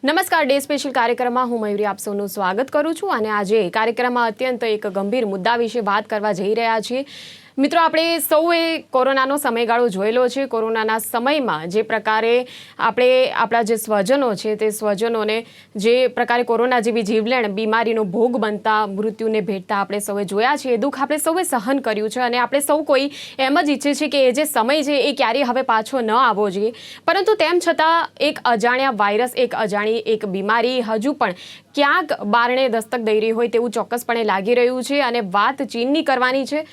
નમસ્કાર, day special કાર્યક્રમમાં હું મયુરી આપ સૌનું સ્વાગત કરું છું અને આજે કાર્યક્રમમાં અત્યંત એક ગંભીર મુદ્દા વિશે વાત કરવા જઈ રહ્યા છીએ. મિત્રો, આપણે સૌએ કોરોનાનો સમયગાળો જોયેલો છે. કોરોનાના સમયમાં જે પ્રકારે આપણે આપણા જે સ્વજનો છે તે સ્વજનોને જે પ્રકારે કોરોના જેવી જીવલેણ બીમારીનો ભોગ બનતા, મૃત્યુને ભેટતા આપણે સૌએ જોયા છે. એ દુઃખ આપણે સૌએ સહન કર્યું છે અને આપણે સૌ કોઈ એમ જ ઈચ્છે છે કે એ જે સમય છે એ ક્યારેય હવે પાછો ન આવવો જોઈએ. પરંતુ તેમ છતાં એક અજાણ્યા વાયરસ, એક અજાણી એક બીમારી હજુ પણ ક્યાંક બારણે દસ્તક દઈ રહી હોય તેવું ચોક્કસપણે લાગી રહ્યું છે અને વાત ચીનની કરવાની છે.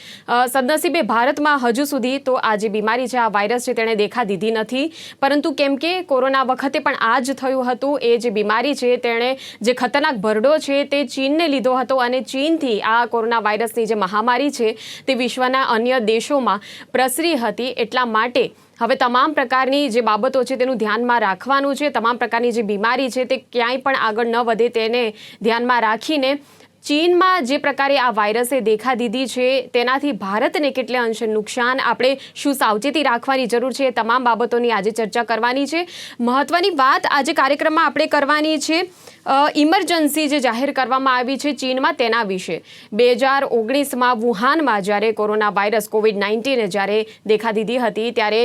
સદનસીબે ભારતમાં હજુ સુધી તો આ જે બીમારી છે, આ વાયરસ છે, તેણે દેખા દીધી નથી. પરંતુ કેમ કે કોરોના વખતે પણ આ જ થયું હતું. એ જે બીમારી છે તેણે જે ખતરનાક ભરડો છે તે ચીનને લીધો હતો અને ચીનથી આ કોરોના વાયરસની જે મહામારી છે તે વિશ્વના અન્ય દેશોમાં પ્રસરી હતી. એટલા માટે હવે તમામ પ્રકારની જે બાબતો છે તેનું ધ્યાનમાં રાખવાનું છે. તમામ પ્રકારની જે બીમારી છે તે ક્યાંય પણ આગળ ન વધે તેને ધ્યાનમાં રાખીને ચીનમાં જે પ્રકારે આ વાયરસે દેખા દીધી છે તેનાથી ભારતને કેટલે અંશે નુકસાન, આપણે શું સાવચેતી રાખવાની જરૂર છે, એ તમામ બાબતોની આજે ચર્ચા કરવાની છે. મહત્વની વાત આજે કાર્યક્રમમાં આપણે કરવાની છે ઇમરજન્સી જે જાહેર કરવામાં આવી છે ચીનમાં તેના વિશે. 2019માં વુહાનમાં જ્યારે કોરોના વાયરસ COVID-19 જ્યારે દેખા દીધી હતી ત્યારે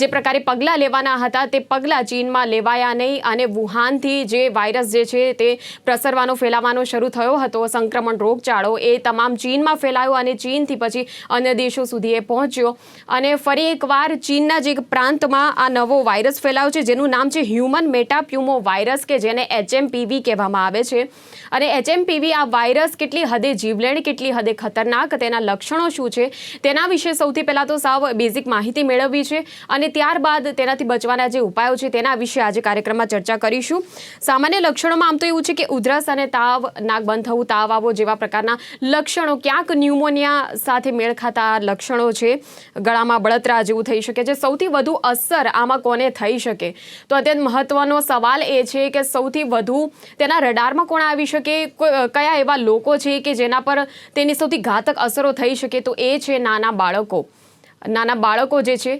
જે પ્રકારે પગલાં લેવાના હતા તે પગલાં ચીનમાં લેવાયા નહીં અને વુહાનથી જે વાયરસ જે છે તે પ્રસરવાનો, ફેલાવાનો શરૂ થયો હતો, સંક્રમણ રોગચાળો, એ તમામ ચીનમાં ફેલાયો અને ચીનથી પછી અન્ય દેશો સુધી એ પહોંચ્યો. અને ફરી એકવાર ચીનના જે પ્રાંતમાં આ નવો વાયરસ ફેલાયો છે જેનું નામ છે હ્યુમન મેટાપ્યુમો વાયરસ, કે જેને HMPV કહેવામાં આવે છે. અને HMPV આ વાયરસ કેટલી હદે જીવલેણ, કેટલી હદે ખતરનાક, તેના લક્ષણો શું છે તેના વિશે સૌથી પહેલાં તો સાવ બેઝિક માહિતી મેળવવી છે અને ત્યારબાદ તેનાથી બચવાના જે ઉપાયો છે તેના વિશે આજે કાર્યક્રમમાં ચર્ચા કરીશું. સામાન્ય લક્ષણોમાં આમ તો એવું છે કે ઉધરસ અને તાવ, નાક બંધ થવું, તાવ આવવો જેવા પ્રકારના લક્ષણો, ક્યાંક ન્યુમોનિયા સાથે મેળ ખાતા લક્ષણો છે. ગળામાં બળતરા જેવું થઈ શકે છે. સૌથી વધુ અસર આમાં કોને થઈ શકે? તો અત્યંત મહત્વનો સવાલ એ છે કે સૌથી વધુ તેના રડારમાં કોણ આવી શકે, કયા એવા લોકો છે કે જેના પર તેની સૌથી ઘાતક અસરો થઈ શકે? તો એ છે નાના બાળકો. નાના બાળકો જે છે,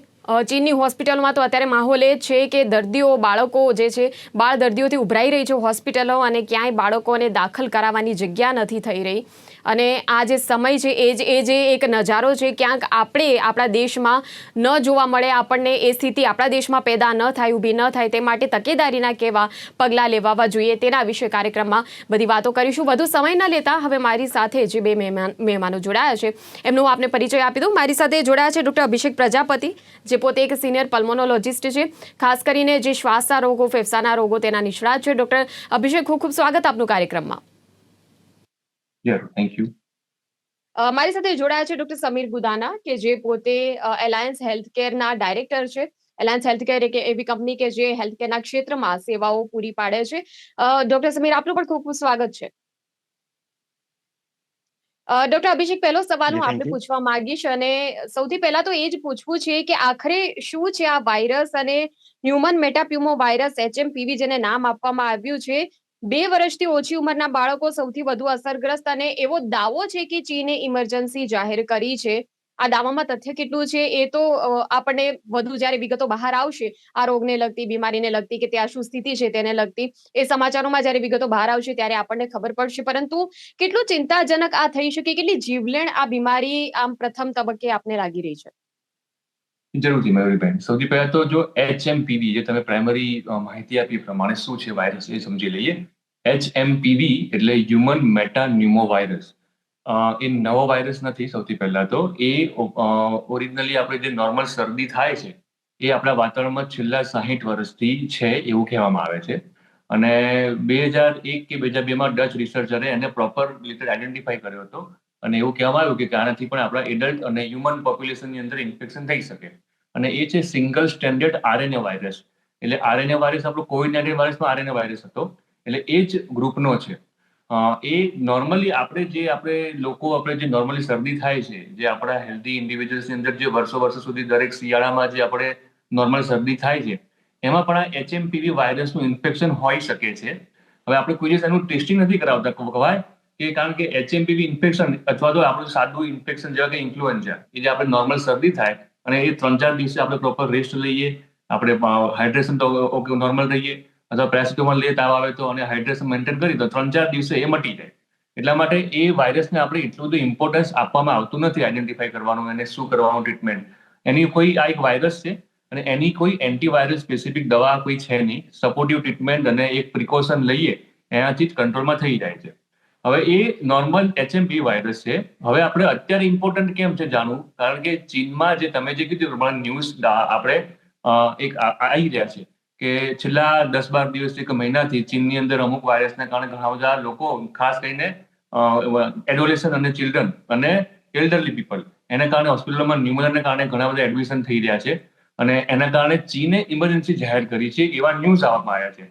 ચીનની હોસ્પિટલમાં તો અત્યારે માહોલ એ છે કે દર્દીઓ, બાળકો જે છે, બાળ દર્દીઓથી ઉભરાઈ રહી છે હોસ્પિટલો અને ક્યાંય બાળકોને દાખલ કરાવવાની જગ્યા નથી થઈ રહી. અને આ જે સમય છે એ જે એક નજારો છે ક્યાંક આપણે આપણા દેશમાં ન જોવા મળે, આપણને એ સ્થિતિ આપણા દેશમાં પેદા ન થાય, ઊભી ન થાય, તે માટે તકેદારીના કેવા પગલાં લેવાવા જોઈએ તેના વિશે કાર્યક્રમમાં બધી વાતો કરીશું. વધુ સમય ન લેતા હવે મારી સાથે જે બે મહેમાનો જોડાયા છે એમનો હું આપને પરિચય આપી દઉં. મારી સાથે જોડાયા છે ડૉક્ટર અભિષેક પ્રજાપતિ, જે પોતે એક સિનિયર પલ્મોનોલોજિસ્ટ છે, ખાસ કરીને જે શ્વાસના રોગો, ફેફસાના રોગો તેના નિષ્ણાત છે. ડૉક્ટર અભિષેક, ખૂબ ખૂબ સ્વાગત આપનું કાર્યક્રમમાં. Thank you. મારી સાથે જોડાયા છે ડૉક્ટર સમીર ગુદાના, કે જે પોતે એલાયન્સ હેલ્થકેરના ડાયરેક્ટર છે. એલાયન્સ હેલ્થકેર એક એવી કંપની કે જે હેલ્થકેરના ક્ષેત્રમાં સેવાઓ પૂરી પાડે છે. ડૉક્ટર સમીર, આપનું પણ ખૂબ ખૂબ સ્વાગત છે. ડૉક્ટર અભિષેક, પહેલો સવાલ હું આપને પૂછવા માંગીશ અને સૌથી પહેલા તો એ જ પૂછવું છે કે આખરે શું છે આ વાયરસ અને હ્યુમન મેટાપ્યુમો વાયરસ, HMPV જેને નામ આપવામાં આવ્યું છે. 2 વર્ષથી ઓછી ઉંમરના બાળકો સૌથી વધુ અસરગ્રસ્ત અને એવો દાવો છે કે ચીને ઇમરજન્સી જાહેર કરી છે. આ દાવામાં તથ્ય કેટલું છે એ તો આપણને વધુ જ્યારે વિગતો બહાર આવશે આ રોગને લગતી, બીમારીને લગતી, કે ત્યાં શું સ્થિતિ છે તેને લગતી, એ સમાચારોમાં જ્યારે વિગતો બહાર આવશે ત્યારે આપણને ખબર પડશે. પરંતુ કેટલું ચિંતાજનક આ થઈ શકે, કેટલી જીવલેણ આ બીમારી આમ પ્રથમ તબક્કે આપને લાગી રહી છે? જરૂરથી મયુરીબેન, સૌથી પહેલા તો જો HMPV જે તમે પ્રાઇમરી માહિતી આપી પ્રમાણે શું છે વાયરસ એ સમજી લઈએ. HMPV એટલે હ્યુમન મેટાન્યુમો વાયરસ. એ નવો વાયરસ નથી. સૌથી પહેલા તો એ ઓરિજિનલી આપણે જે નોર્મલ શરદી થાય છે એ આપણા વાતાવરણમાં છેલ્લા 60 વર્ષથી છે એવું કહેવામાં આવે છે. અને 2001 કે 2002માં ડચ રિસર્ચરે એને પ્રોપર રીતે આઈડેન્ટિફાઈ કર્યો હતો અને એવું કહેવામાં આવ્યું કે આનાથી પણ આપણા એડલ્ટ અને હ્યુમન પોપ્યુલેશનની અંદર ઇન્ફેક્શન થઈ શકે. અને એ છે સિંગલ સ્ટેન્ડર્ડ RNA વાયરસ. એટલે RNA વાયરસ આપણો COVID-19 વાયરસમાં RNA વાયરસ હતો, એટલે એ જ ગ્રુપનો છે. એ નોર્મલી આપણે જે નોર્મલી શરદી થાય છે, જે આપણા હેલ્ધી ઇન્ડિવિજ્યુઅલ્સની અંદર જે વર્ષો સુધી દરેક શિયાળામાં જે આપણે નોર્મલ શરદી થાય છે એમાં પણ આ HMPV વાયરસનું ઇન્ફેક્શન હોઈ શકે છે. હવે આપણે કોઈ દિવસ એનું ટેસ્ટિંગ નથી કરાવતા કહેવાય કે, કારણ કે HMPV ઇન્ફેક્શન અથવા તો આપણું સાદું ઇન્ફેક્શન જેવા કે ઇન્ફ્લુએન્ઝા, એ જે આપણે નોર્મલ શરદી થાય અને એ 3-4 દિવસે આપણે પ્રોપર રેસ્ટ લઈએ, આપણે હાઇડ્રેશન તો નોર્મલ રહીએ, અથવા પેરાસિટામોલ લઈએ તાવ આવે તો અને હાઇડ્રેશન મેન્ટેન કરી તો 3-4 દિવસે એ મટી જાય. એટલા માટે એ વાયરસને આપણે એટલું બધું ઇમ્પોર્ટન્સ આપવામાં આવતું નથી આઈડેન્ટિફાઈ કરવાનું એને શું કરવાનું ટ્રીટમેન્ટ. એની કોઈ આ એક વાયરસ છે અને એની કોઈ એન્ટીવાયરસ સ્પેસિફિક દવા કોઈ છે નહીં. સપોર્ટિવ ટ્રીટમેન્ટ અને એક પ્રિકોશન લઈએ એનાથી જ કંટ્રોલમાં થઈ જાય છે. હવે એ નોર્મલ HMP વાયરસ છે. હવે આપણે અત્યારે ઇમ્પોર્ટન્ટ કેમ છે જાણવું, કારણ કે ચીનમાં જે તમે જે કીધું પ્રમાણે ન્યૂઝ આપણે એક આવી રહ્યા છે કે છેલ્લા 10-12 દિવસ એક મહિનાથી ચીનની અંદર અમુક વાયરસને કારણે ઘણા બધા લોકો, ખાસ કરીને એડોલેસન્ટ અને ચિલ્ડ્રન અને એલ્ડરલી પીપલ, એના કારણે હોસ્પિટલોમાં ન્યુમોનિયાને કારણે ઘણા બધા એડમિશન થઈ રહ્યા છે અને એના કારણે ચીને ઇમરજન્સી જાહેર કરી છે એવા ન્યૂઝ આવવામાં આવ્યા છે.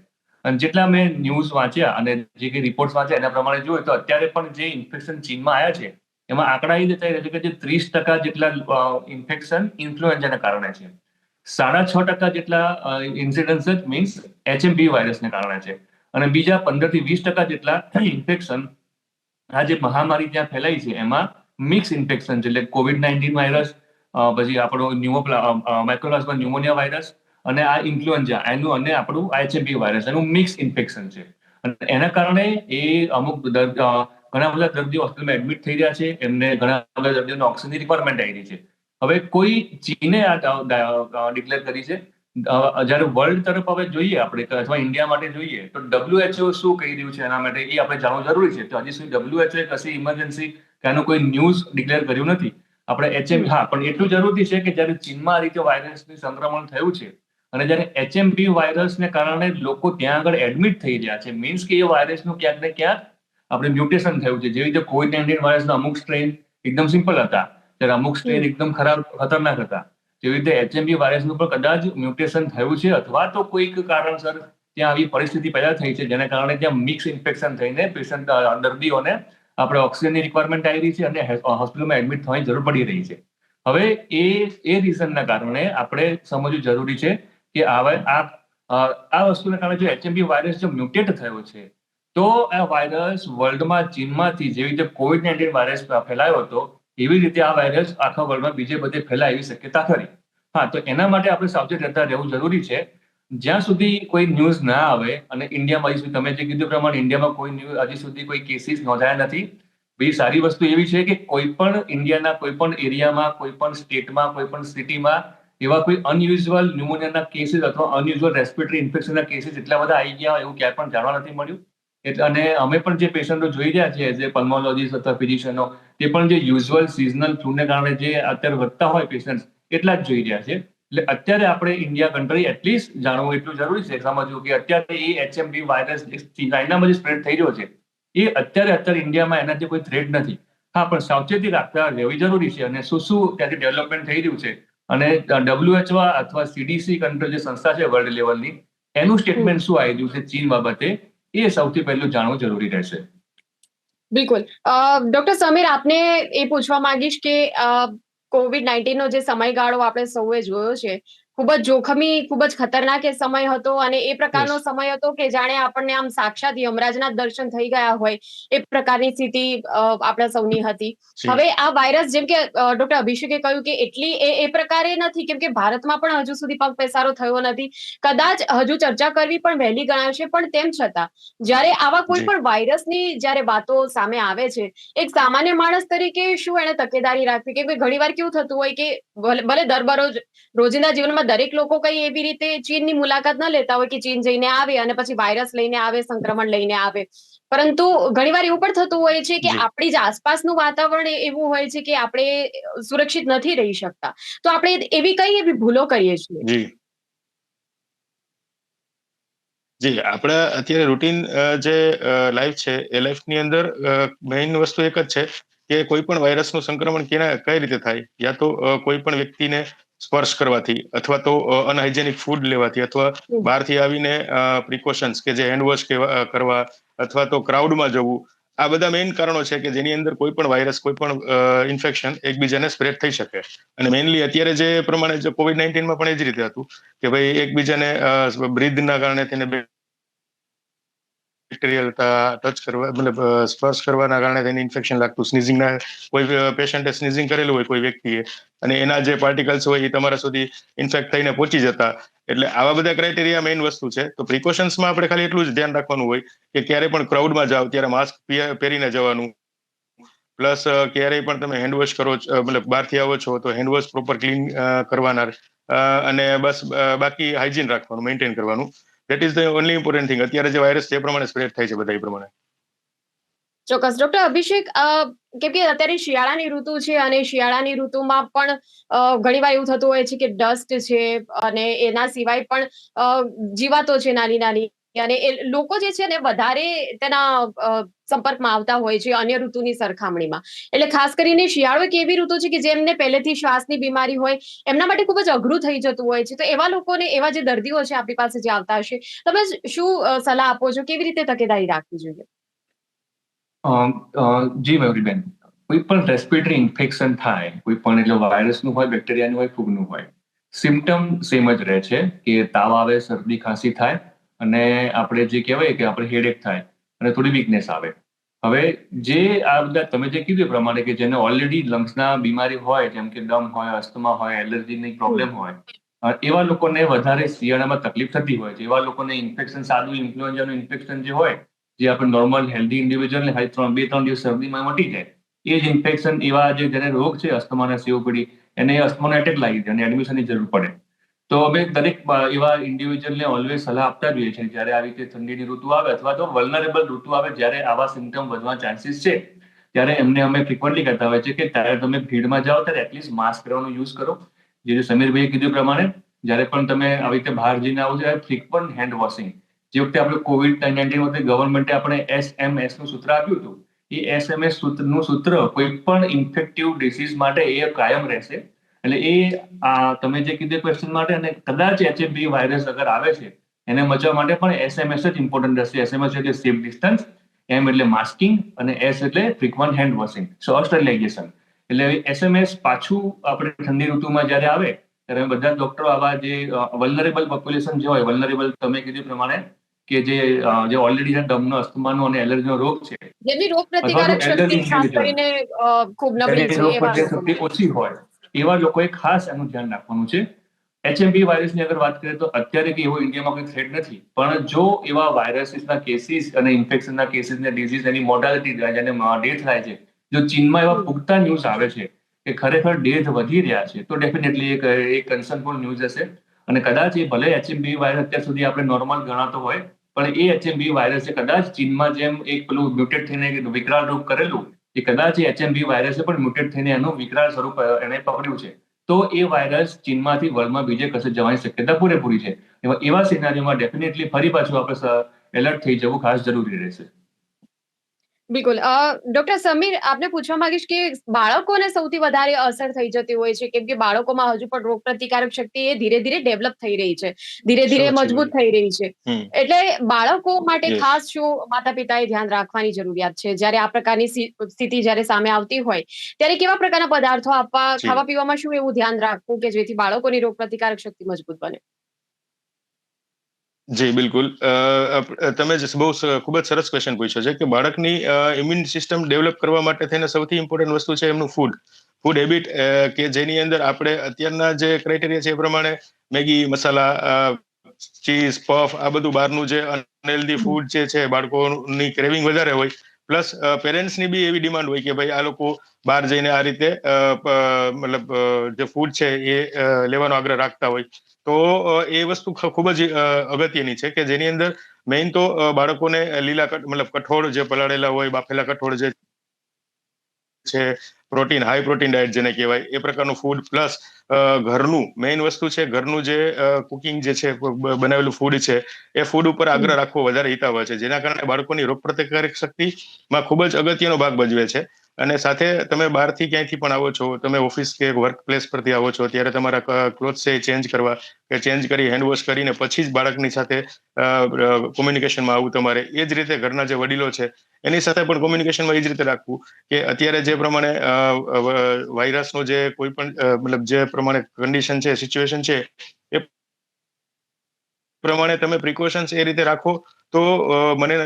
અને જેટલા મેં ન્યૂઝ વાંચ્યા અને જે કંઈ રિપોર્ટ્સ વાંચ્યા એના પ્રમાણે જોઈએ તો અત્યારે પણ જે ઇન્ફેક્શન ચીનમાં આવ્યા છે એમાં આંકડા એ બતાવી રહ્યા છે કે જે 30% જેટલા ઇન્ફેક્શન ઇન્ફ્લુએન્ઝાના કારણે છે. 6.5% જેટલા ઇન્સિડન્સ જ મીન્સ HMP વાયરસને કારણે છે અને બીજા 15-20% જેટલા ઇન્ફેક્શન આ જે મહામારી ત્યાં ફેલાઈ છે એમાં મિક્સ ઇન્ફેક્શન છે, એટલે COVID-19 વાયરસ, પછી આપણો માઇક્રોપ્લાઝ્મા ન્યુમોનિયા વાયરસ અને આ ઇન્ફ્લુએન્ઝા એનું અને આપણું HMP વાયરસ એનું મિક્સ ઇન્ફેક્શન છે. અને એના કારણે એ અમુક ઘણા બધા દર્દીઓ હોસ્પિટલમાં એડમિટ થઈ રહ્યા છે. એમને ઘણા બધા દર્દીઓને ઓક્સિજનની રિક્વાયરમેન્ટ આવી રહી છે. હવે કોઈ ચીને આ ડિક્લેર કરી છે. જ્યારે વર્લ્ડ તરફ હવે જોઈએ આપણે અથવા ઇન્ડિયા માટે જોઈએ તો WHO શું કહી રહ્યું છે એના માટે એ આપણે જાણવું જરૂરી છે. તો હજી સુધી WHO કશી ઇમરજન્સી કે આનું કોઈ ન્યૂઝ ડિક્લેર કર્યું નથી. આપણે HMP, હા, પણ એટલું જરૂરી છે કે જ્યારે ચીનમાં આ રીતે વાયરસનું સંક્રમણ થયું છે અને જ્યારે HMP વાયરસને કારણે લોકો ત્યાં આગળ એડમિટ થઈ રહ્યા છે, મીન્સ કે એ વાયરસનું ક્યાંક ને ક્યાંક આપણે મ્યુટેશન થયું છે. જેવી રીતે COVID-19 વાયરસના અમુક સ્ટ્રેન એકદમ સિમ્પલ હતા, ત્યારે અમુક સ્ટ્રેન એકદમ ખતરનાક હતા. જેવી રીતે HMP વાયરસનું પણ કદાચ મ્યુટેશન થયું છે અથવા તો કોઈક કારણસર ત્યાં આવી પરિસ્થિતિ પેદા થઈ છે જેના કારણે ત્યાં મિક્સ ઇન્ફેક્શન થઈને પેશન્ટ દર્દીઓને આપણે ઓક્સિજનની રિક્વાયરમેન્ટ આવી રહી છે અને હોસ્પિટલમાં એડમિટ થવાની જરૂર પડી રહી છે. હવે એ રીઝનના કારણે આપણે સમજવું જરૂરી છે કે આ વસ્તુના કારણે જો HMP વાયરસ જો મ્યુટેટ થયો છે તો આ વાયરસ વર્લ્ડમાં ચીનમાંથી જેવી રીતે COVID-19 વાયરસ ફેલાયો હતો એવી રીતે આ વાયરસ આખા વર્લ્ડમાં બીજે બધે ફેલાય એવી શક્યતા ખરી. હા, તો એના માટે આપણે સાવચેત રહેતા રહેવું જરૂરી છે. જ્યાં સુધી કોઈ ન્યૂઝ ના આવે અને ઇન્ડિયામાં હજી સુધી તમે જે કીધું પ્રમાણે ઇન્ડિયામાં કોઈ ન્યૂઝ હજી સુધી કોઈ કેસીસ નોંધાયા નથી. બીજી સારી વસ્તુ એવી છે કે કોઈ પણ ઇન્ડિયાના કોઈ પણ એરિયામાં, કોઈ પણ સ્ટેટમાં, કોઈ પણ સિટીમાં એવા કોઈ અનયુઝ્યુઅલ ન્યુમોનિયાના કેસીસ અથવા અનયુઝ્યુઅલ રેસ્પિરેટરી ઇન્ફેક્શનના કેસીસ એટલા બધા આવી ગયા એવું ક્યાંય પણ જાણવા નથી મળ્યું. એટલે અને અમે પણ જે પેશન્ટો જોઈ રહ્યા છીએ એઝ એ પલ્મોલોજીસ્ટ અથવા ફિઝિશિયનો, તે પણ જે યુઝ્યુઅલ સિઝનલ ફ્લૂને કારણે જે અત્યારે વધતા હોય પેશન્ટ એટલા જ જોઈ રહ્યા છે. એટલે અત્યારે આપણે ઇન્ડિયા કન્ટ્રી એટલીસ્ટ જાણવું એટલું જરૂરી છે, સમજવું કે અત્યારે એ HMP વાયરસ ચાઇનામાં જે સ્પ્રેડ થઈ રહ્યો છે એ અત્યારે ઇન્ડિયામાં એનાથી કોઈ થ્રેટ નથી. હા, પણ સાવચેતી રાખતા રહેવી જરૂરી છે અને શું ત્યાંથી ડેવલપમેન્ટ થઈ રહ્યું છે અને WHO અથવા CDC કંટ્રોલ જે સંસ્થા છે વર્લ્ડ લેવલની, એનું સ્ટેટમેન્ટ શું આવી રહ્યું છે ચીન બાબતે, એ સૌથી પહેલું જાણવું જરૂરી રહેશે. બિલકુલ. ડોક્ટર સમીર, આપને એ પૂછવા માંગીશ કે COVID-19 નો જે સમયગાળો આપણે સૌએ જોયો છે, ખૂબ જ જોખમી, ખૂબ જ ખતરનાક એ સમય હતો અને એ પ્રકારનો યસ. સમય હતો કે જાણે આપણને આમ સાક્ષાત યમરાજના દર્શન થઈ ગયા હોય એ પ્રકારની સ્થિતિ આપણા સૌની હતી. હવે આ વાયરસ, જેમ કે ડોક્ટર અભિષેકે કહ્યું કે એટલી એ પ્રકારે નથી, કેમ કે ભારતમાં પણ હજુ સુધી પગ પેસારો થયો નથી. કદાચ હજુ ચર્ચા કરવી પણ વહેલી ગણાશે, પણ તેમ છતાં જ્યારે આવા કોઈ પણ વાયરસની જ્યારે વાતો સામે આવે છે, એક સામાન્ય માણસ તરીકે શું એને તકેદારી રાખવી? કેમ કે ઘણીવાર કેવું થતું હોય કે ભલે દરબરોજ રોજિંદા જીવનમાં દરેક લોકો કઈ એવી રીતે ચીનની મુલાકાત ન લેતા હોય કે ચીન જઈને આવે અને પછી વાયરસ લઈને આવે, સંક્રમણ લઈને આવે. પરંતુ ઘણીવાર એવું પણ થતું હોય છે કે આપણી જ આસપાસનું વાતાવરણ એવું હોય છે કે આપણે સુરક્ષિત નથી રહી શકતા. તો આપણે એવી ભૂલો કરીએ છીએ? જી, આપણા અત્યારે રૂટીન જે લાઈફ છે એ લાઈફની અંદર મેઇન વસ્તુ એક જ છે કે કોઈ પણ વાયરસનું સંક્રમણ કઈ રીતે થાય. યા તો કોઈ પણ વ્યક્તિને સ્પર્શ કરવાથી, અથવા તો અનહાઇજેનિક ફૂડ લેવાથી, અથવા બહારથી આવીને પ્રિકોશન્સ કે જે હેન્ડવોશ કરવા, અથવા તો ક્રાઉડમાં જવું. આ બધા મેઇન કારણો છે કે જેની અંદર કોઈ પણ વાયરસ, કોઈ પણ ઇન્ફેક્શન એકબીજાને સ્પ્રેડ થઈ શકે. અને મેઇનલી અત્યારે જે પ્રમાણે COVID-19માં પણ એ જ રીતે હતું કે ભાઈ એકબીજાને બ્રીથના કારણે તેને બેક્ટેરિયલ ટચ કરવા મતલબ સ્પર્શ કરવાના કારણે તેને ઇન્ફેક્શન લાગતું, સ્નીઝિંગના કોઈ પેશન્ટે સ્નીઝિંગ કરેલું હોય કોઈ વ્યક્તિએ અને એના જે પાર્ટિકલ્સ હોય એ તમારા સુધી ઇન્ફેક્ટ થઈને પહોંચી જતા. એટલે આવા બધા ક્રાઇટેરિયા મેઇન વસ્તુ છે. તો પ્રિકોશન્સમાં આપણે ખાલી એટલું જ ધ્યાન રાખવાનું હોય કે ક્યારે પણ ક્રાઉડમાં જાઓ ત્યારે માસ્ક પહેરીને જવાનું, પ્લસ ક્યારેય પણ તમે હેન્ડવોશ કરો મતલબ બહારથી આવો છો તો હેન્ડવોશ પ્રોપર ક્લીન કરવાના, અને બસ બાકી હાઇજીન રાખવાનું, મેન્ટેન કરવાનું. That is the only important thing. અત્યારે જે વાયરસ જે પ્રમાણે સ્પ્રેડ થાય છે બધા એ પ્રમાણે. ચોક્કસ. ડોક્ટર અભિષેક, કેમ કે અત્યારે શિયાળાની ઋતુ છે અને શિયાળાની ઋતુમાં પણ ઘણીવાર એવું થતું હોય છે કે ડસ્ટ છે અને એના સિવાય પણ જીવાતો છે નાની નાની, અને એ લોકો જે છે ને વધારે તેના સંપર્કમાં આવતા હોય છે અન્ય ઋતુની સરખામણીમાં. એટલે ખાસ કરીને શિયાળો એક એવી ઋતુ છે કે જેમને પહેલેથી શ્વાસની બીમારી હોય એમના માટે ખૂબ જ અઘરું થઈ જતું હોય છે. તો એવા લોકોને, એવા જે દર્દીઓ છે આપણી પાસે જે આવતા હશે, તમે શું સલાહ આપો છો, કેવી રીતે તકેદારી રાખવી જોઈએ? જી મયુરીબેન, કોઈ પણ રેસ્પિરેટરી ઇન્ફેક્શન થાય, કોઈ પણ એટલે વાયરસનું હોય, બેક્ટેરિયાનું હોય, ફૂગનું હોય, સિમ્ટમ સેમ જ રહે છે કે તાવ આવે, શરદી ખાંસી થાય અને આપણે જે કહેવાય કે આપણે હેડેક થાય અને થોડી વીકનેસ આવે. હવે જે આ બધા તમે જે કીધું એ પ્રમાણે કે જેને ઓલરેડી લંગ્સના બીમારી હોય, જેમ કે દમ હોય, અસ્થમા હોય, એલર્જીની પ્રોબ્લેમ હોય, એવા લોકોને વધારે શિયાળામાં તકલીફ થતી હોય છે. એવા લોકોને ઇન્ફેક્શન, સાદું ઇન્ફ્લુએન્ઝાનું ઇન્ફેક્શન જે હોય, જે આપણે નોર્મલ હેલ્ધી ઇન્ડિવિજ્યુઅલને 2-3 દિવસ શરદીમાં મટી જાય, એ જ ઇન્ફેક્શન એવા જેને રોગ છે અસ્થમાના સીઓપીડી, એને અસ્થમાનો એટેક લાગી જાય અને એડમિશનની જરૂર પડે. તો અમે દરેક એવા ઇન્ડિવિજ્યુઅલને ઓલવેઝ સલાહ આપતા જોઈએ છીએ જ્યારે આવી રીતે ઠંડીની ઋતુ આવે અથવા તો વલ્નરેબલ ઋતુ આવે, જ્યારે આવા સિમ્ટમ વધવા ચાન્સીસ છે, ત્યારે એમને અમે ફ્રિકવન્ટલી કહેતા હોય છે કે ત્યારે તમે ભીડમાં જાઓ ત્યારે એટલીસ્ટ માસ્ક પહેરવાનો યુઝ કરો. જે સમીરભાઈએ કીધું પ્રમાણે જ્યારે પણ તમે આવી રીતે બહાર જઈને આવો ત્યારે ફ્રિકવન્ટ હેન્ડ વોશિંગ. જે વખતે આપણે COVID-19 વખતે ગવર્મેન્ટે આપણે SMS નું સૂત્ર આપ્યું હતું, એ SMS નું સૂત્ર કોઈ પણ ઇન્ફેક્ટિવ ડિસીઝ માટે એ કાયમ રહેશે. એટલે એ તમે જે કીધું ક્વેશ્ચન માટે, અને કદાચ HMP વાયરસ અગર આવે છે એને બચવા માટે પણ SMS જ ઇમ્પોર્ટન્ટ રહેશે. SMS એટલે સેફ ડિસ્ટન્સ, M એટલે માસ્કિંગ અને S એટલે ફ્રીક્વન્ટ હેન્ડ વોશિંગ, સો સ્ટરલાઇઝેશન. એટલે SMS પાછું આપણે ઠંડી ઋતુમાં જ્યારે આવે ત્યારે બધા ડોક્ટરો આવા જે વલ્નરેબલ પોપ્યુલેશન જે હોય, વલ્નરેબલ તમે કીધું પ્રમાણે કે જે ઓલરેડી દમનો, અસ્થમાનો અને એલર્જીનો રોગ છે, જેની રોગ અથવા તો પ્રતિકારક શક્તિ એલ્ડરલી ખાસ ઇન્ડિવિજ્યુઅલ કરીને ખૂબ નબળી જેની છે રોગ એવા પ્રત્યે લોકો શક્તિ ઓછી હોય, એવા લોકોએ ખાસ એનું ધ્યાન રાખવાનું છે. HMP વાયરસની અગર વાત કરીએ તો અત્યારે કે એવો ઇન્ડિયામાં કોઈ થ્રેટ નથી, પણ જો એવા વાયરસીસના કેસીસ અને ઇન્ફેક્શનના કેસીસ ને ડિઝીઝ, એની મોર્ટાલિટી, જેને ડેથ થાય છે, જો ચીનમાં એવા પુખ્તા ન્યૂઝ આવે છે કે ખરેખર ડેથ વધી રહ્યા છે, તો ડેફિનેટલી એક કન્સર્નફુલ ન્યૂઝ હશે. અને કદાચ એ ભલે HMP વાયરસ અત્યાર સુધી આપણે નોર્મલ ગણાતો હોય, પણ એ HMP વાયરસે કદાચ ચીનમાં જેમ એક પેલું મ્યુટેટ થઈને વિકરાળ રૂપ કરેલું, એ કદાચ એ HMP વાયરસે પણ મ્યુટેટ થઈને એનું વિકરાળ સ્વરૂપ એને પકડ્યું છે. તો એ વાયરસ ચીનમાંથી વર્લ્ડમાં બીજે કશે જવાની શક્યતા પૂરેપૂરી છે. એવા સિનારીઓમાં ડેફિનેટલી ફરી પાછું આપણે એલર્ટ થઈ જવું ખાસ જરૂરી રહેશે. બિલકુલ. ડોક્ટર સમીર, આપને પૂછવા માંગીશ કે બાળકોને સૌથી વધારે અસર થઈ જતી હોય છે, કેમ કે બાળકોમાં હજુ પણ રોગ પ્રતિકારક શક્તિ એ ધીરે ધીરે ડેવલપ થઈ રહી છે, ધીરે ધીરે મજબૂત થઈ રહી છે. એટલે બાળકો માટે Yes. ખાસ શું માતા પિતાએ ધ્યાન રાખવાની જરૂરિયાત છે જ્યારે આ પ્રકારની સ્થિતિ જ્યારે સામે આવતી હોય, ત્યારે કેવા પ્રકારના પદાર્થો આપવા, જી. ખાવા પીવામાં શું એવું ધ્યાન રાખવું કે જેથી બાળકોની રોગ પ્રતિકારક શક્તિ મજબૂત બને? જી બિલકુલ. તમે ખૂબ જ સરસ ક્વેશ્ચન પૂછ્યો છે કે બાળકની ઇમ્યુન સિસ્ટમ ડેવલપ કરવા માટે થઈને સૌથી ઇમ્પોર્ટન્ટ વસ્તુ છે એમનું ફૂડ હેબિટ, કે જેની અંદર આપણે અત્યારના જે ક્રાઇટેરિયા છે એ પ્રમાણે મેગી, મસાલા, ચીઝ, પફ, આ બધું બહારનું જે અનહેલ્ધી ફૂડ જે છે, બાળકોની ક્રેવિંગ વધારે હોય. પ્લસ પેરેન્ટ્સની બી એવી ડિમાન્ડ હોય કે ભાઈ આ લોકો બહાર જઈને આ રીતે મતલબ જે ફૂડ છે એ લેવાનો આગ્રહ રાખતા હોય. તો એ વસ્તુ ખૂબ જ અગત્યની છે કે જેની અંદર મેઇન તો બાળકોને લીલા મતલબ કઠોળ જે પલાળેલા હોય, બાફેલા કઠોળ જે છે, પ્રોટીન, હાઈ પ્રોટીન ડાયટ જેને કહેવાય, એ પ્રકારનું ફૂડ, પ્લસ ઘરનું મેઇન વસ્તુ છે, ઘરનું જે કુકિંગ જે છે, બનાવેલું ફૂડ છે, એ ફૂડ ઉપર આગ્રહ રાખવો વધારે હિતાવહ છે, જેના કારણે બાળકોની રોગ પ્રતિકારક શક્તિમાં ખૂબ જ અગત્યનો ભાગ ભજવે છે. અને સાથે તમે બહારથી ક્યાંયથી પણ આવો છો, તમે ઓફિસ કે વર્ક પ્લેસ પરથી આવો છો, ત્યારે તમારા ક્લોથ્સ છે એ ચેન્જ કરવા, કે ચેન્જ કરી હેન્ડવોશ કરીને પછી જ બાળકની સાથે કોમ્યુનિકેશનમાં આવવું તમારે. એ જ રીતે ઘરના જે વડીલો છે એની સાથે પણ કોમ્યુનિકેશનમાં એ જ રીતે રાખવું કે અત્યારે જે પ્રમાણે વાયરસનો જે કોઈ પણ મતલબ જે પ્રમાણે કન્ડિશન છે, સિચ્યુએશન છે, એ પ્રમાણે તમે પ્રિકોશન્સ એ રીતે રાખો તો મને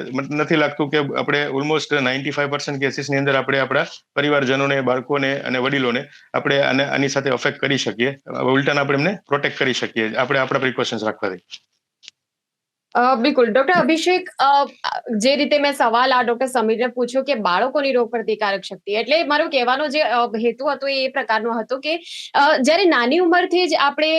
નથી લાગતું કે આપણે ઓલમોસ્ટ 95% કેસીસની અંદર આપણે આપણા પરિવારજનોને, બાળકોને અને વડીલોને આપણે આની સાથે અફેક્ટ કરી શકીએ. ઉલટાને આપણે એમને પ્રોટેક્ટ કરી શકીએ આપણે આપણા પ્રિકોશન્સ રાખવાથી. બિલકુલ ડોક્ટર અભિષેક, જે રીતે મેં સવાલ આ ડોક્ટર સમીરને પૂછ્યો કે બાળકોની રોગ પ્રતિકારક શક્તિ, એટલે મારો કહેવાનો જે હેતુ હતો એ પ્રકારનો હતો કે જ્યારે નાની ઉંમરથી જ આપણે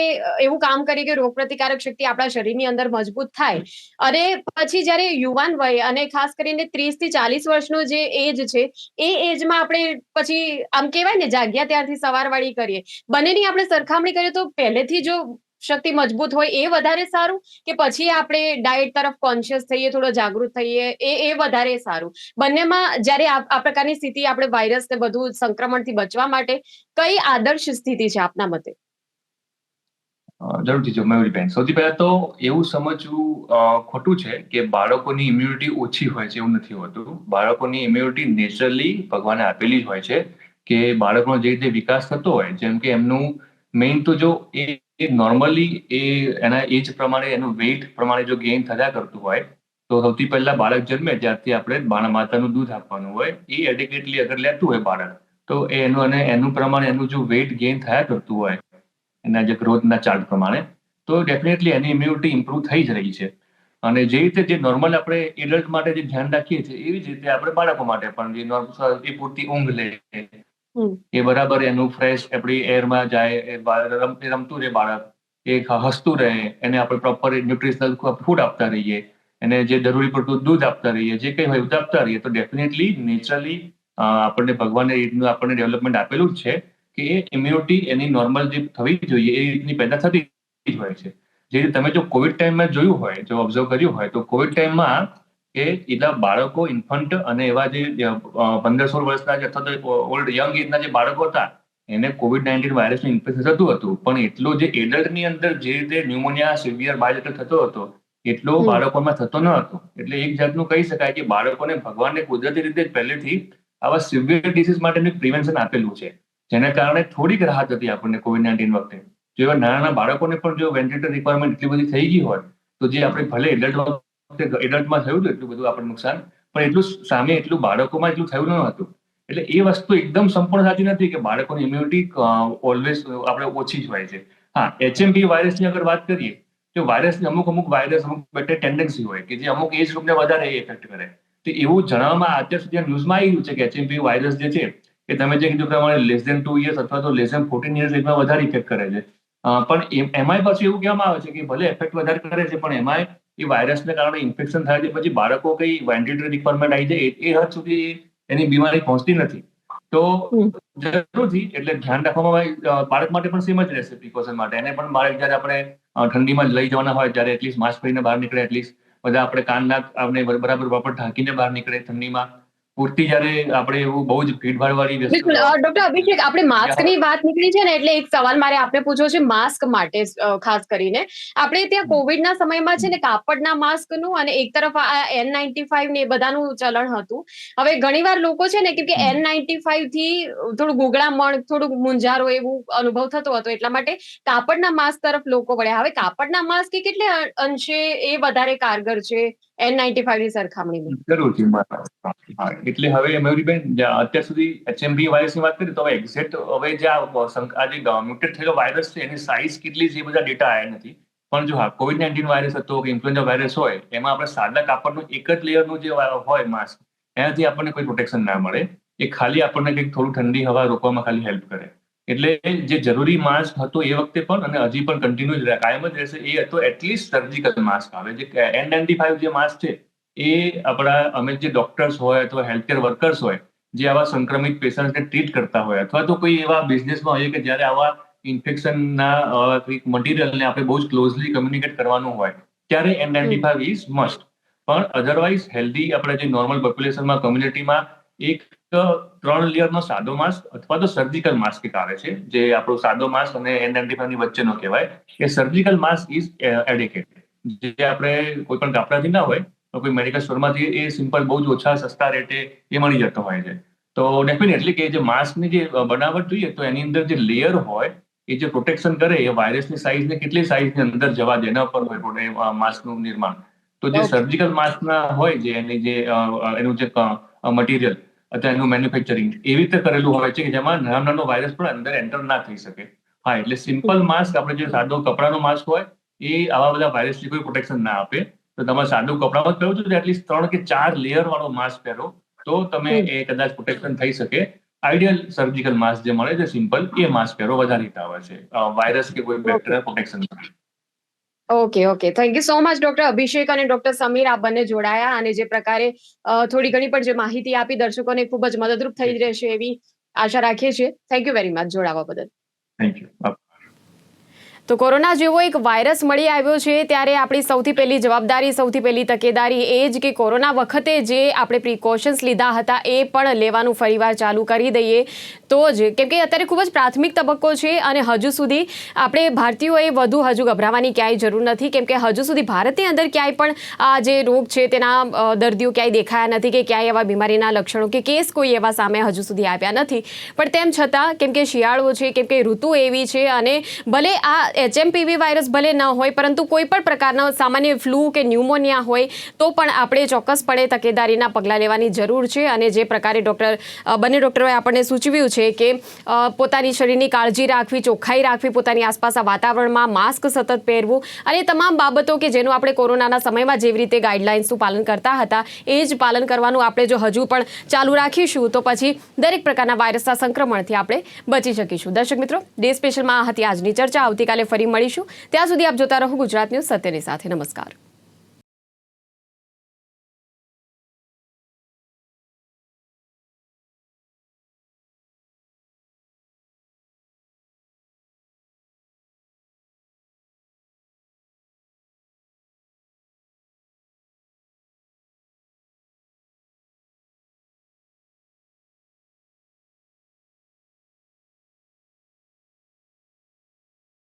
એવું કામ કરીએ કે રોગ પ્રતિકારક શક્તિ આપણા શરીરની અંદર મજબૂત થાય, અને પછી જ્યારે યુવાન વય અને ખાસ કરીને 30 થી 40 વર્ષનો જે એજ છે એ એજમાં આપણે પછી આમ કહેવાય ને જાગ્યા ત્યારથી સવારવાળી કરીએ, બંનેની આપણે સરખામણી કરીએ તો પહેલેથી જો શક્તિ મજબૂત હોય એ વધારે સારું, કે પછી આપણે ડાયટ તરફ કોન્શિયસ થઈએ, થોડો જાગૃત થઈએ એ વધારે સારું? બંનેમાં જ્યારે આ પ્રકારની સ્થિતિ, આપણે વાયરસ ને બધું સંક્રમણથી બચવા માટે કઈ આદર્શ સ્થિતિ છે આપના મતે? જરૂરથી જો મયુરીબેન, સૌથી પહેલા તો એવું સમજવું ખોટું છે કે બાળકોની ઇમ્યુનિટી ઓછી હોય છે. એવું નથી હોતું. બાળકોની ઇમ્યુનિટી નેચરલી ભગવાને આપેલી જ હોય છે કે બાળકનો જે રીતે વિકાસ થતો હોય, જેમ કે એમનું મેઇન તો જો એ નોર્મલી એના એજ પ્રમાણે, એનું વેઇટ પ્રમાણે જો ગેઇન થયા કરતું હોય, તો સૌથી પહેલા બાળક જન્મે ત્યારથી આપણે માતાનું દૂધ આપવાનું હોય. એ એડિક્વેટલી અગર લેતું હોય બાળક, તો એનું પ્રમાણે એનું જો વેઇટ ગેઇન થયા કરતું હોય એના જે ગ્રોથના ચાર્ટ પ્રમાણે, તો ડેફિનેટલી એની ઇમ્યુનિટી ઇમ્પ્રુવ થઈ જ રહી છે. અને જે રીતે જે નોર્મલ આપણે એડલ્ટ માટે જે ધ્યાન રાખીએ છીએ, એવી જ રીતે આપણે બાળકો માટે પણ એ પૂરતી ઊંઘ લે, એ બરાબર એનું ફ્રેશ આપણી એરમાં જાય, રમતું રહે બાળક, એ હસતું રહે, એને આપણે પ્રોપર ન્યુટ્રિશનલ ફૂડ આપતા રહીએ, એને જે જરૂરી પડતું દૂધ આપતા રહીએ, જે કંઈ હોય આપતા રહીએ, તો ડેફિનેટલી નેચરલી આપણને ભગવાને એ રીતનું આપણને ડેવલપમેન્ટ આપેલું જ છે કે એ ઇમ્યુનિટી એની નોર્મલ જે થવી જોઈએ એ રીતની પેદા થતી જ હોય છે. જે રીતે તમે જો કોવિડ ટાઈમમાં જોયું હોય, જો ઓબ્ઝર્વ કર્યું હોય, તો કોવિડ ટાઈમમાં કે એટલા બાળકો, ઇન્ફન્ટ અને એવા જે 15-16 વર્ષના અથવા તો ઓલ્ડ યંગ એજના જે બાળકો હતા, એને COVID-19 વાયરસનું ઇન્ફેક્શન થતું હતું, પણ એટલો જે એડલ્ટની અંદર જે રીતે ન્યુમોનિયા સિવિયર બાયોલેટર થતો હતો, એટલો બાળકોમાં થતો ન હતો. એટલે એક જાતનું કહી શકાય કે બાળકોને ભગવાને કુદરતી રીતે જ પહેલેથી આવા સિવિયર ડિસીઝ માટેનું પ્રિવેન્શન આપેલું છે, જેના કારણે થોડીક રાહત હતી આપણને COVID-19 વખતે. જો એવા નાના બાળકોને પણ જો વેન્ટિલેટર રિક્વાયરમેન્ટ એટલી બધી થઈ ગઈ હોય, તો જે આપણે ભલે એડલ્ટમાં થયું હતું એટલું બધું આપણને નુકસાન, પણ એટલું સામે એટલું બાળકોમાં એટલું થયું ન હતું. એટલે એ વસ્તુ એકદમ સંપૂર્ણ સાચી નથી કે બાળકોની ઇમ્યુનિટી ઓલવેઝ આપણે ઓછી જ હોય છે. હા, HMP વાયરસની અગર વાત કરીએ, તો વાયરસની અમુક વાયરસ અમુક ટેન્ડન્સી હોય કે જે અમુક એજ ગ્રુપને વધારે ઇફેક્ટ કરે. તો એવું જણાવવામાં અત્યાર સુધી ન્યૂઝમાં આવી રહ્યું છે કે HMP વાયરસ જે છે એ તમે જે કીધું પ્રમાણે લેસ ધેન 2 years અથવા તો લેસ ધેન 14 years એજમાં વધારે ઇફેક્ટ કરે છે. પણ એમાંય પાછું એવું કહેવામાં આવે છે કે ભલે ઇફેક્ટ વધારે કરે છે, પણ એમાંય એ વાયરસને કારણે ઇન્ફેક્શન થાય છે, પછી બાળકો કઈ વેન્ટિલેટર રિક્વાયરમેન્ટ આવી જાય એ હદ સુધી એની બીમારી પહોંચતી નથી. તો જરૂરથી એટલે ધ્યાન રાખવામાં બાળક માટે પણ સેમ જ રહેશે પ્રિકોશન માટે. એને પણ બાળક જયારે આપણે ઠંડીમાં લઈ જવાના હોય ત્યારે એટલીસ્ટ માસ્ક પહેરીને બહાર નીકળે, એટલીસ્ટ બધા આપણે કાનના આપણે બરાબર ઢાંકીને બહાર નીકળે ઠંડીમાં. પૂરતી જયારે આપણે એવું બહુ જ ભીડભાડ વાળી બિલકુલ ડોક્ટર અભિષેક, આપણે માસ્કની વાત નીકળી છે ને, એટલે એક સવાલ મારે આપને પૂછવો છે માસ્ક માટે. ખાસ કરીને આપણે ત્યાં કોવિડના સમયમાં છે ને કાપડના માસ્કનું અને એક તરફ આ N95 ને એ બધાનું ચલણ હતું. હવે ઘણીવાર લોકો છે ને, કેમ કે N95 થી થોડું ગુગળામણ, થોડું મૂંઝારો એવું અનુભવ થતો હતો, એટલા માટે કાપડના માસ્ક તરફ લોકો વળ્યા. હવે કાપડના માસ્ક એ કેટલે અંશે એ વધારે કારગર છે N95 ની સરખામણીમાં? જરૂરથી. હા, એટલે હવે મયુરીબેન, અત્યાર સુધી HMP વાયરસની વાત કરીએ તો હવે એક્ઝેક્ટ હવે જે આ જે મ્યુટેટ થયેલો વાયરસ છે એની સાઇઝ કેટલી છે એ બધા ડેટા આવ્યા નથી. પણ જો હા, COVID-19 વાયરસ હતો કે ઇન્ફ્લુએન્ઝા વાયરસ હોય, એમાં આપણે સાદા કાપડનું એક જ લેયરનું જે હોય માસ્ક, એનાથી આપણને કોઈ પ્રોટેક્શન ના મળે. એ ખાલી આપણને કંઈક થોડું ઠંડી હવા રોકવામાં ખાલી હેલ્પ કરે. એટલે જે જરૂરી માસ્ક હતો એ વખતે પણ અને હજી પણ કન્ટિન્યુ કાયમ જ રહેશે એ હતો એટલીસ્ટ સર્જિકલ માસ્ક આવે. જે N95 જે માસ્ક છે એ આપણા અમે જે ડોક્ટર્સ હોય અથવા હેલ્થકેર વર્કર્સ હોય, જે આવા સંક્રમિત પેશન્ટને ટ્રીટ કરતા હોય, અથવા તો કોઈ એવા બિઝનેસમાં હોય કે જ્યારે આવા ઇન્ફેક્શનના મટીરિયલને આપણે બહુ જ ક્લોઝલી કમ્યુનિકેટ કરવાનું હોય, ત્યારે N95 ઇઝ મસ્ટ. પણ અધરવાઇઝ હેલ્ધી આપણે જે નોર્મલ પોપ્યુલેશનમાં, કમ્યુનિટીમાં એક 3 લેયરનો સાદો માસ્ક અથવા તો સર્જિકલ માસ્ક એક આવે છે, જે આપણો સાદો માસ્ક અને N95 ની વચ્ચેનો કહેવાય. એ સર્જિકલ માસ્ક ઇઝ એડિકેટ. જે આપણે કોઈ પણ કાપડાથી ના હોય, કોઈ મેડિકલ સ્ટોરમાંથી એ સિમ્પલ બહુ જ ઓછા સસ્તા રેટે એ મળી જતો હોય છે. તો ડેફિનેટલી કે જે માસ્કની જે બનાવટ જોઈએ તો એની અંદર જે લેયર હોય એ જે પ્રોટેક્શન કરે એ વાયરસની સાઇઝને કેટલી સાઇઝની અંદર જવા દે એના પર હોય માસ્કનું નિર્માણ. તો જે સર્જિકલ માસ્કના હોય જે એની જે એનું જે મટીરિયલ અથવા એનું મેન્યુફેક્ચરિંગ એવી રીતે કરેલું હોય છે કે જેમાં નાનો વાયરસ પણ અંદર એન્ટર ના થઈ શકે. હા, એટલે સિમ્પલ માસ્ક, આપણે જે સાદો કપડાનો માસ્ક હોય એ આવા બધા વાયરસથી કોઈ પ્રોટેક્શન ના આપે. તો તમારે સાદું કપડામાં કહ્યું છું એટલીસ્ટ 3 કે 4 લેયર વાળો માસ્ક પહેરો તો તમે એ કદાચ પ્રોટેક્શન થઈ શકે. આઈડિયલ સર્જિકલ માસ્ક જે મળે છે સિમ્પલ એ માસ્ક પહેરો વધારે હિત આવે છે વાયરસ કે કોઈ bacteria protection. Okay, thank you so much doctor Abhishek અને ડોક્ટર સમીર, આપ બંને જોડાયા અને જે પ્રકારે થોડી ઘણી પણ જે માહિતી આપી દર્શકોને ખૂબ જ મદદરૂપ થઈ રહેશે એવી આશા રાખીએ છીએ. થેન્ક યુ વેરી મચ જોડાવા બદલ. Thank you. તો કોરોના જેવો એક વાયરસ મળી આવ્યો છે ત્યારે આપણી સૌથી પહેલી જવાબદારી, સૌથી પહેલી તકેદારી એ જ કે કોરોના વખતે જે આપણે પ્રિકોશન્સ લીધા હતા એ પણ લેવાનું ફરીવાર ચાલુ કરી દઈએ તો જ, કેમ કે અત્યારે ખૂબ જ પ્રાથમિક તબક્કો છે અને હજુ સુધી આપણે ભારતીયોએ વધુ હજુ ગભરાવાની ક્યાંય જરૂર નથી, કેમ કે હજુ સુધી ભારતની અંદર ક્યાંય પણ આ જે રોગ છે તેના દર્દીઓ ક્યાંય દેખાયા નથી કે ક્યાંય એવા બીમારીના લક્ષણો કે કેસ કોઈ એવા સામે હજુ સુધી આવ્યા નથી. પણ તેમ છતાં કેમ કે શિયાળો છે, કેમ કે ઋતુ એવી છે અને ભલે આ HMPV વાયરસ ભલે ન હોય પરંતુ કોઈ પણ પ્રકારના સામાન્ય ફ્લૂ કે ન્યુમોનિયા હોય તો પણ આપણે ચોક્કસપણે તકેદારીના પગલાં લેવાની જરૂર છે. અને જે પ્રકારે બંને ડૉક્ટરોએ આપણને સૂચવ્યું છે કે પોતાની શરીરની કાળજી રાખવી, ચોખ્ખાઈ રાખવી, પોતાની આસપાસના વાતાવરણમાં માસ્ક સતત પહેરવું અને તમામ બાબતો કે જેનું આપણે કોરોનાના સમયમાં જેવી રીતે ગાઈડલાઇન્સનું પાલન કરતા હતા એ જ પાલન કરવાનું આપણે જો હજુ પણ ચાલુ રાખીશું તો પછી દરેક પ્રકારના વાયરસના સંક્રમણથી આપણે બચી શકીશું. દર્શક મિત્રો, ડે સ્પેશિયલમાં આ હતી આજની ચર્ચા. આવતીકાલે ફરી મળીશું. ત્યાં સુધી આપ જોતા રહો ગુજરાત ન્યૂઝ સત્યની સાથે. નમસ્કાર.